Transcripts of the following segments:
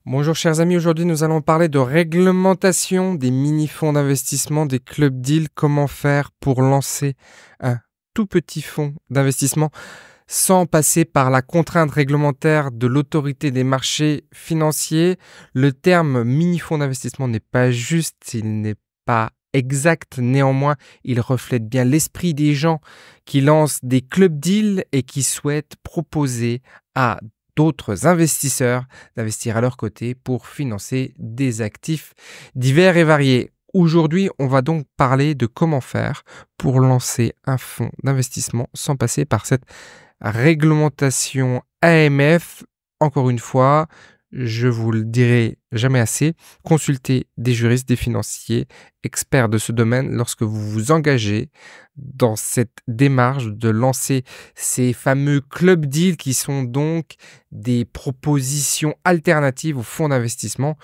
Bonjour chers amis, aujourd'hui nous allons parler de réglementation des mini-fonds d'investissement, des club deals, comment faire pour lancer un tout petit fonds d'investissement sans passer par la contrainte réglementaire de l'autorité des marchés financiers. Le terme mini-fonds d'investissement n'est pas juste, il n'est pas exact, néanmoins il reflète bien l'esprit des gens qui lancent des club deals et qui souhaitent proposer à d'autres investisseurs d'investir à leur côté pour financer des actifs divers et variés. Aujourd'hui, on va donc parler de comment faire pour lancer un fonds d'investissement sans passer par cette réglementation AMF. Encore une fois, je vous le dirai jamais assez, consultez des juristes, des financiers, experts de ce domaine lorsque vous vous engagez dans cette démarche de lancer ces fameux club deals qui sont donc des propositions alternatives aux fonds d'investissement,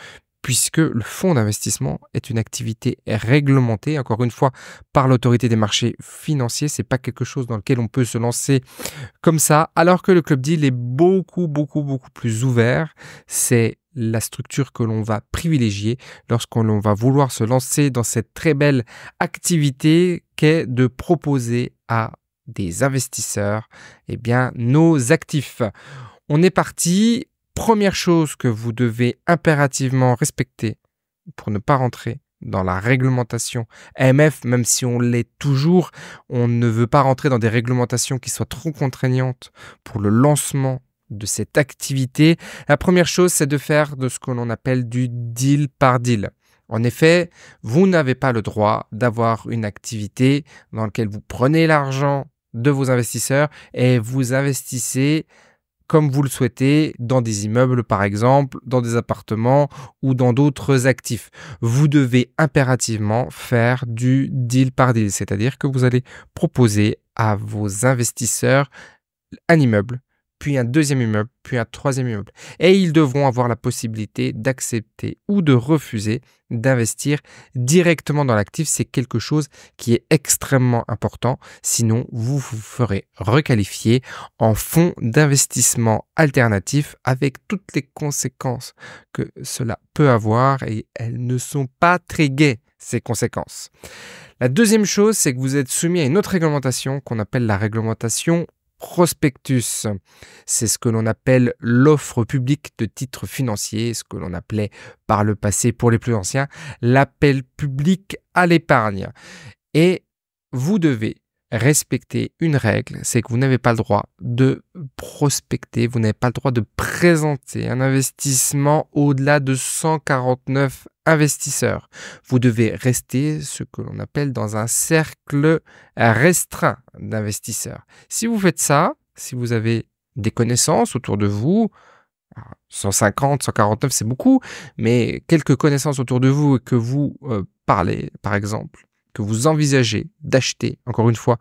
puisque le fonds d'investissement est une activité réglementée, encore une fois, par l'autorité des marchés financiers. C'est pas quelque chose dans lequel on peut se lancer comme ça, alors que le club deal est beaucoup plus ouvert. C'est la structure que l'on va privilégier lorsqu'on va vouloir se lancer dans cette très belle activité qu'est de proposer à des investisseurs nos actifs. On est parti. Première chose que vous devez impérativement respecter pour ne pas rentrer dans la réglementation AMF, même si on l'est toujours, on ne veut pas rentrer dans des réglementations qui soient trop contraignantes pour le lancement de cette activité. La première chose, c'est de faire de ce que l'on appelle du deal par deal. En effet, vous n'avez pas le droit d'avoir une activité dans laquelle vous prenez l'argent de vos investisseurs et vous investissez comme vous le souhaitez, dans des immeubles par exemple, dans des appartements ou dans d'autres actifs. Vous devez impérativement faire du deal par deal, c'est-à-dire que vous allez proposer à vos investisseurs un immeuble, puis un deuxième immeuble, puis un troisième immeuble. Et ils devront avoir la possibilité d'accepter ou de refuser d'investir directement dans l'actif. C'est quelque chose qui est extrêmement important. Sinon, vous vous ferez requalifier en fonds d'investissement alternatif avec toutes les conséquences que cela peut avoir et elles ne sont pas très gaies, ces conséquences. La deuxième chose, c'est que vous êtes soumis à une autre réglementation qu'on appelle la réglementation prospectus. C'est ce que l'on appelle l'offre publique de titres financiers, ce que l'on appelait par le passé pour les plus anciens l'appel public à l'épargne. Et vous devez respecter une règle, c'est que vous n'avez pas le droit de prospecter, vous n'avez pas le droit de présenter un investissement au-delà de 149 investisseurs. Vous devez rester ce que l'on appelle dans un cercle restreint d'investisseurs. Si vous faites ça, si vous avez des connaissances autour de vous, 150, 149 c'est beaucoup, mais quelques connaissances autour de vous et que vous parlez par exemple, que vous envisagez d'acheter, encore une fois,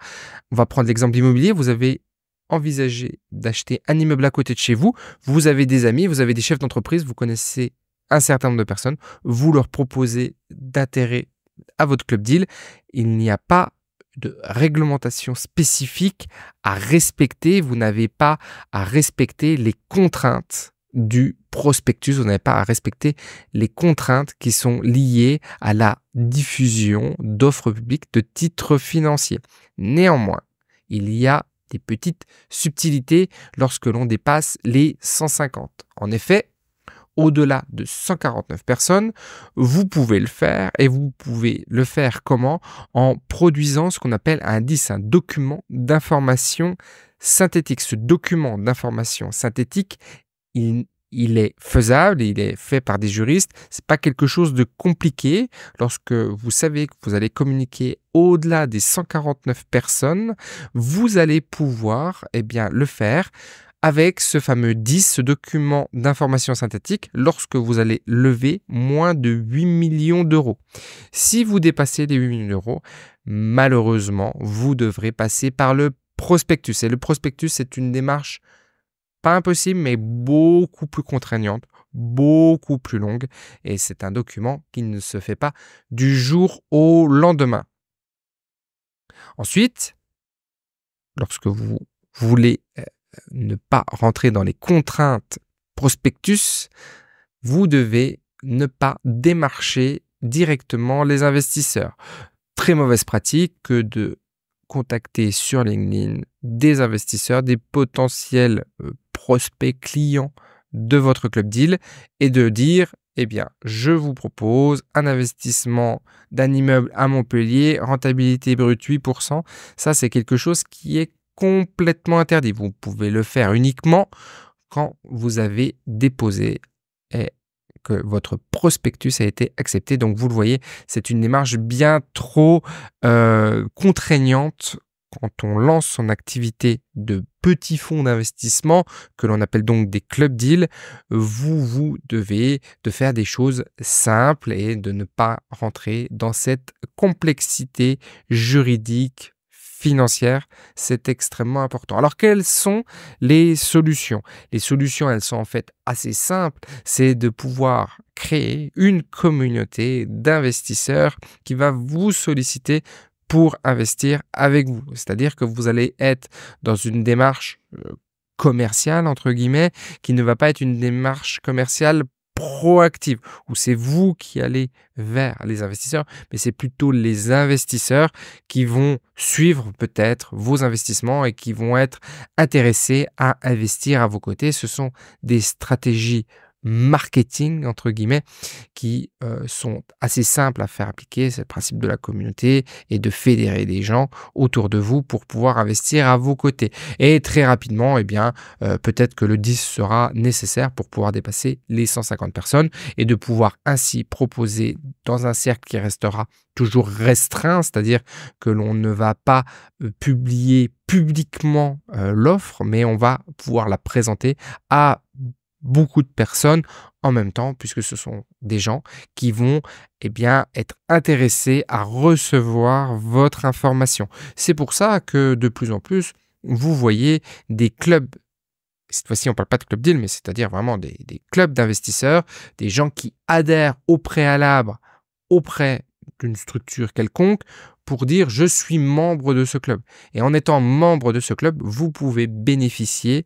on va prendre l'exemple immobilier, vous avez envisagé d'acheter un immeuble à côté de chez vous, vous avez des amis, vous avez des chefs d'entreprise, vous connaissez un certain nombre de personnes, vous leur proposez d'intérêt à votre club deal, il n'y a pas de réglementation spécifique à respecter, vous n'avez pas à respecter les contraintes du prospectus, vous n'avez pas à respecter les contraintes qui sont liées à la diffusion d'offres publiques de titres financiers. Néanmoins, il y a des petites subtilités lorsque l'on dépasse les 150. En effet, au-delà de 149 personnes, vous pouvez le faire et vous pouvez le faire comment? En produisant ce qu'on appelle un DIS, un document d'information synthétique. Ce document d'information synthétique, il est faisable, il est fait par des juristes. C'est pas quelque chose de compliqué. Lorsque vous savez que vous allez communiquer au-delà des 149 personnes, vous allez pouvoir le faire avec ce fameux DIS, ce document d'information synthétique, lorsque vous allez lever moins de 8 millions d'euros. Si vous dépassez les 8 millions d'euros, malheureusement, vous devrez passer par le prospectus. Et le prospectus, c'est une démarche pas impossible, mais beaucoup plus contraignante, beaucoup plus longue. Et c'est un document qui ne se fait pas du jour au lendemain. Ensuite, lorsque vous voulez ne pas rentrer dans les contraintes prospectus, vous devez ne pas démarcher directement les investisseurs. Très mauvaise pratique que de contacter sur LinkedIn des investisseurs, des potentiels prospects clients de votre club deal et de dire eh bien, je vous propose un investissement d'un immeuble à Montpellier, rentabilité brute 8%. Ça, c'est quelque chose qui est complètement interdit. Vous pouvez le faire uniquement quand vous avez déposé et que votre prospectus a été accepté. Donc, vous le voyez, c'est une démarche bien trop contraignante quand on lance son activité de petits fonds d'investissement, que l'on appelle donc des club deals. Vous devez de faire des choses simples et de ne pas rentrer dans cette complexité juridique, financière. C'est extrêmement important. Alors, quelles sont les solutions? Les solutions, elles sont en fait assez simples. C'est de pouvoir créer une communauté d'investisseurs qui va vous solliciter pour investir avec vous. C'est-à-dire que vous allez être dans une démarche commerciale, entre guillemets, qui ne va pas être une démarche commerciale proactive, où c'est vous qui allez vers les investisseurs, mais c'est plutôt les investisseurs qui vont suivre peut-être vos investissements et qui vont être intéressés à investir à vos côtés. Ce sont des stratégies marketing, entre guillemets, qui sont assez simples à faire appliquer. C'est le principe de la communauté et de fédérer des gens autour de vous pour pouvoir investir à vos côtés. Et très rapidement, eh bien, peut-être que le 10 sera nécessaire pour pouvoir dépasser les 150 personnes et de pouvoir ainsi proposer dans un cercle qui restera toujours restreint, c'est-à-dire que l'on ne va pas publier publiquement l'offre, mais on va pouvoir la présenter à beaucoup de personnes en même temps, puisque ce sont des gens qui vont eh bien, être intéressés à recevoir votre information. C'est pour ça que de plus en plus, vous voyez des clubs, cette fois-ci on ne parle pas de club deal, mais c'est-à-dire vraiment des clubs d'investisseurs, des gens qui adhèrent au préalable auprès d'une structure quelconque pour dire je suis membre de ce club. Et en étant membre de ce club, vous pouvez bénéficier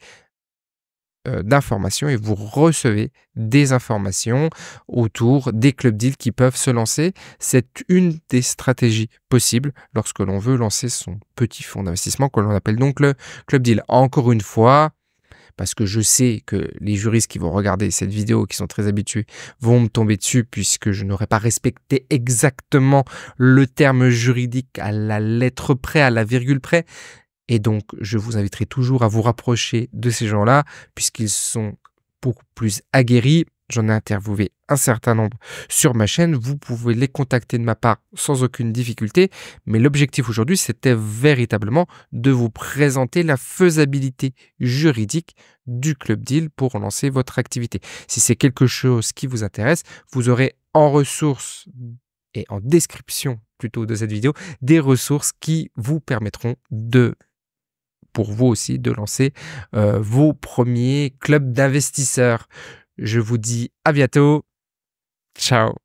d'informations et vous recevez des informations autour des club deals qui peuvent se lancer. C'est une des stratégies possibles lorsque l'on veut lancer son petit fonds d'investissement que l'on appelle donc le club deal. Encore une fois, parce que je sais que les juristes qui vont regarder cette vidéo, qui sont très habitués, vont me tomber dessus puisque je n'aurais pas respecté exactement le terme juridique à la lettre près, à la virgule près. Et donc, je vous inviterai toujours à vous rapprocher de ces gens-là, puisqu'ils sont beaucoup plus aguerris. J'en ai interviewé un certain nombre sur ma chaîne. Vous pouvez les contacter de ma part sans aucune difficulté. Mais l'objectif aujourd'hui, c'était véritablement de vous présenter la faisabilité juridique du club deal pour lancer votre activité. Si c'est quelque chose qui vous intéresse, vous aurez en ressources et en description plutôt de cette vidéo des ressources qui vous permettront pour vous aussi de lancer vos premiers clubs d'investisseurs. Je vous dis à bientôt. Ciao.